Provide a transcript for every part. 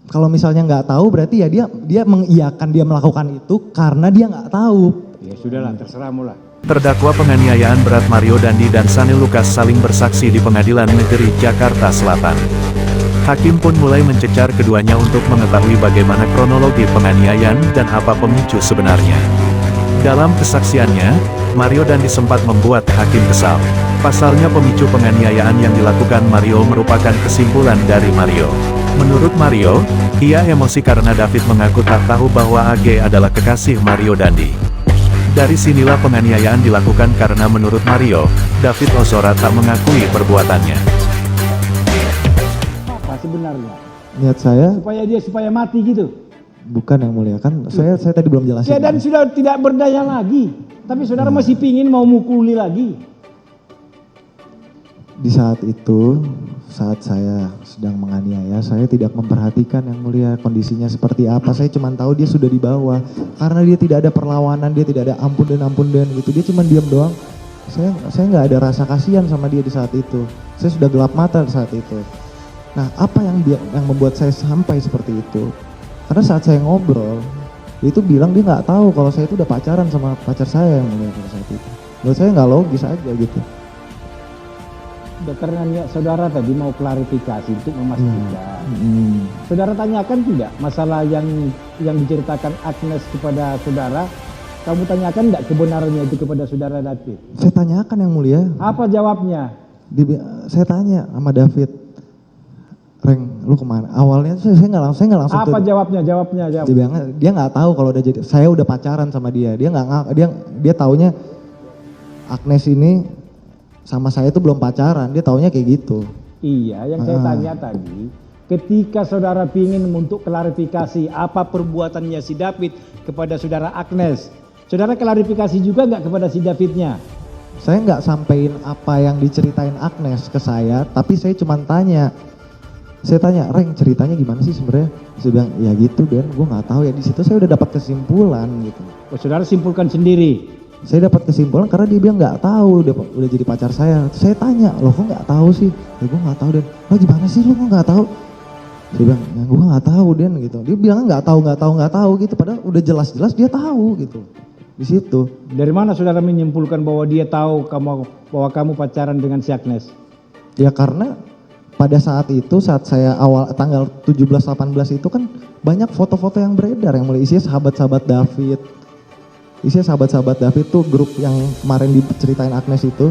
Kalau misalnya nggak tahu berarti ya dia mengiyakan dia melakukan itu karena dia nggak tahu. Ya sudahlah, terserahmu lah. Terdakwa penganiayaan berat Mario Dandi dan Sanil Lukas saling bersaksi di Pengadilan Negeri Jakarta Selatan. Hakim pun mulai mencecar keduanya untuk mengetahui bagaimana kronologi penganiayaan dan apa pemicu sebenarnya. Dalam kesaksiannya, Mario Dandi sempat membuat hakim kesal. Pasalnya pemicu penganiayaan yang dilakukan Mario merupakan kesimpulan dari Mario. Menurut Mario, ia emosi karena David mengaku tak tahu bahwa AG adalah kekasih Mario Dandi. Dari sinilah penganiayaan dilakukan karena menurut Mario, David Ozora tak mengakui perbuatannya. Apa sebenarnya? Niat saya Supaya mati gitu. bukan yang mulia kan saya tadi belum jelasin. Ya, dan sudah tidak berdaya lagi. Tapi saudara masih pingin mau mukuli lagi. Di saat itu, saat saya sedang menganiaya, saya tidak memperhatikan yang mulia kondisinya seperti apa. Saya cuma tahu dia sudah dibawa. Karena dia tidak ada perlawanan, dia tidak ada ampun dan gitu. Dia cuma diam doang. Saya nggak ada rasa kasihan sama dia di saat itu. Saya sudah gelap mata di saat itu. Nah, apa yang membuat saya sampai seperti itu? Karena saat saya ngobrol, dia itu bilang dia nggak tahu kalau saya itu udah pacaran sama pacar saya yang mulia pada saat itu. Menurut saya nggak logis aja gitu. Ya, karena niat saudara tadi mau klarifikasi untuk memastikan. Saudara tanyakan tidak masalah yang diceritakan Agnes kepada saudara? Kamu tanyakan tidak kebenarannya itu kepada saudara David? Saya tanyakan yang mulia. Apa jawabnya? Saya tanya sama David, Reng, lu kemana? Awalnya saya nggak langsung. Apa jawabnya? Dia bilang dia nggak tahu kalau saya udah pacaran sama dia. Dia taunya Agnes ini sama saya itu belum pacaran, dia taunya kayak gitu. Iya, yang saya tanya tadi, ketika saudara pingin untuk klarifikasi apa perbuatannya si David kepada saudara Agnes, saudara klarifikasi juga nggak kepada si Davidnya? Saya nggak sampein apa yang diceritain Agnes ke saya, tapi saya cuma tanya. Saya tanya, Reng, ceritanya gimana sih sebenarnya? Saya bilang, ya gitu Dan, gue nggak tahu ya. Di situ saya udah dapat kesimpulan gitu. Oh, saudara simpulkan sendiri. Saya dapat kesimpulan karena dia bilang nggak tahu udah jadi pacar saya. Terus saya tanya, loh kok nggak tahu sih? Ya gue nggak tahu Dan. Lo gimana sih lo kok nggak tahu? Dia bilang, ya gue nggak tahu Dan gitu. Dia bilang nggak tahu gitu. Padahal udah jelas-jelas dia tahu gitu. Di situ. Dari mana saudara menyimpulkan bahwa dia tahu bahwa kamu pacaran dengan si Agnes? Ya karena pada saat itu saat saya awal tanggal 17-18 itu kan banyak foto-foto yang beredar yang mulai isinya sahabat-sahabat David. Isinya sahabat-sahabat David tuh grup yang kemarin diceritain Agnes itu.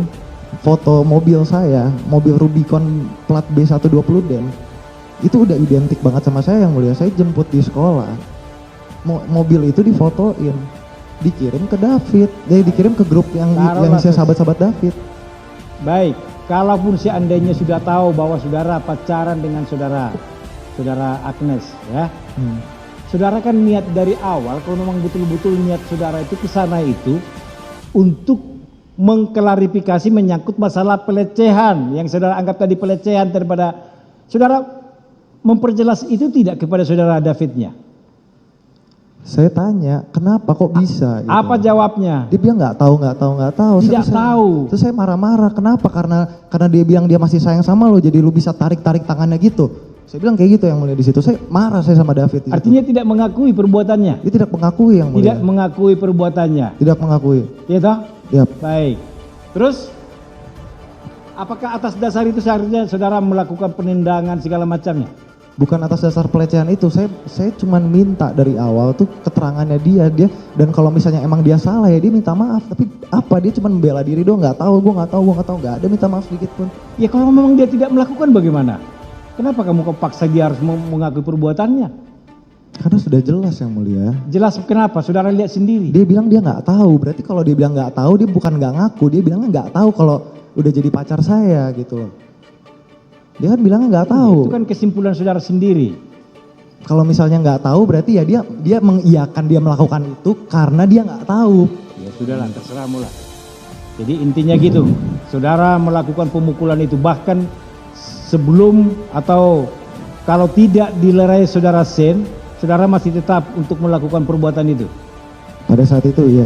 Foto mobil saya, mobil Rubicon plat B120 Den. Itu udah identik banget sama saya yang mulia. Saya jemput di sekolah. Mobil itu difotoin, dikirim ke David. Dikirim ke grup yang isinya sahabat-sahabat David. Baik, kalaupun seandainya sudah tahu bahwa saudara pacaran dengan saudara Agnes ya. Saudara kan niat dari awal, kalau memang betul-betul niat saudara itu ke sana itu untuk mengklarifikasi menyangkut masalah pelecehan yang saudara anggap tadi pelecehan daripada saudara memperjelas itu tidak kepada saudara Davidnya? Saya tanya, kenapa kok bisa? Gitu. Apa jawabnya? Dia bilang nggak tahu. Tidak tahu. Terus saya marah-marah, kenapa? Karena dia bilang dia masih sayang sama lo, jadi lu bisa tarik tangannya gitu. Saya bilang kayak gitu yang mulia di situ. Saya marah sama David. Artinya tidak mengakui perbuatannya. Dia tidak mengakui yang mulia. Tidak mengakui perbuatannya. Tidak mengakui. Iya toh? Yap. Baik. Terus apakah atas dasar itu seharusnya saudara melakukan penindangan segala macamnya? Bukan atas dasar pelecehan itu. Saya cuma minta dari awal tuh keterangannya dia dan kalau misalnya emang dia salah ya dia minta maaf. Tapi apa dia cuma membela diri doang, nggak tahu, gue nggak tahu, nggak ada minta maaf sedikit pun. Ya kalau memang dia tidak melakukan bagaimana? Kenapa kamu paksa dia harus mengakui perbuatannya? Karena sudah jelas yang mulia. Jelas kenapa? Saudara lihat sendiri. Dia bilang dia nggak tahu. Berarti kalau dia bilang nggak tahu, dia bukan nggak ngaku. Dia bilangnya nggak tahu kalau udah jadi pacar saya gitu loh. Dia kan bilangnya nggak tahu. Itu kan kesimpulan saudara sendiri. Kalau misalnya nggak tahu, berarti ya dia mengiyakan dia melakukan itu karena dia nggak tahu. Ya sudahlah, terserahmu lah. Jadi intinya gitu. Saudara melakukan pemukulan itu bahkan sebelum atau kalau tidak dilerai saudara Sen, saudara masih tetap untuk melakukan perbuatan itu? Pada saat itu ya.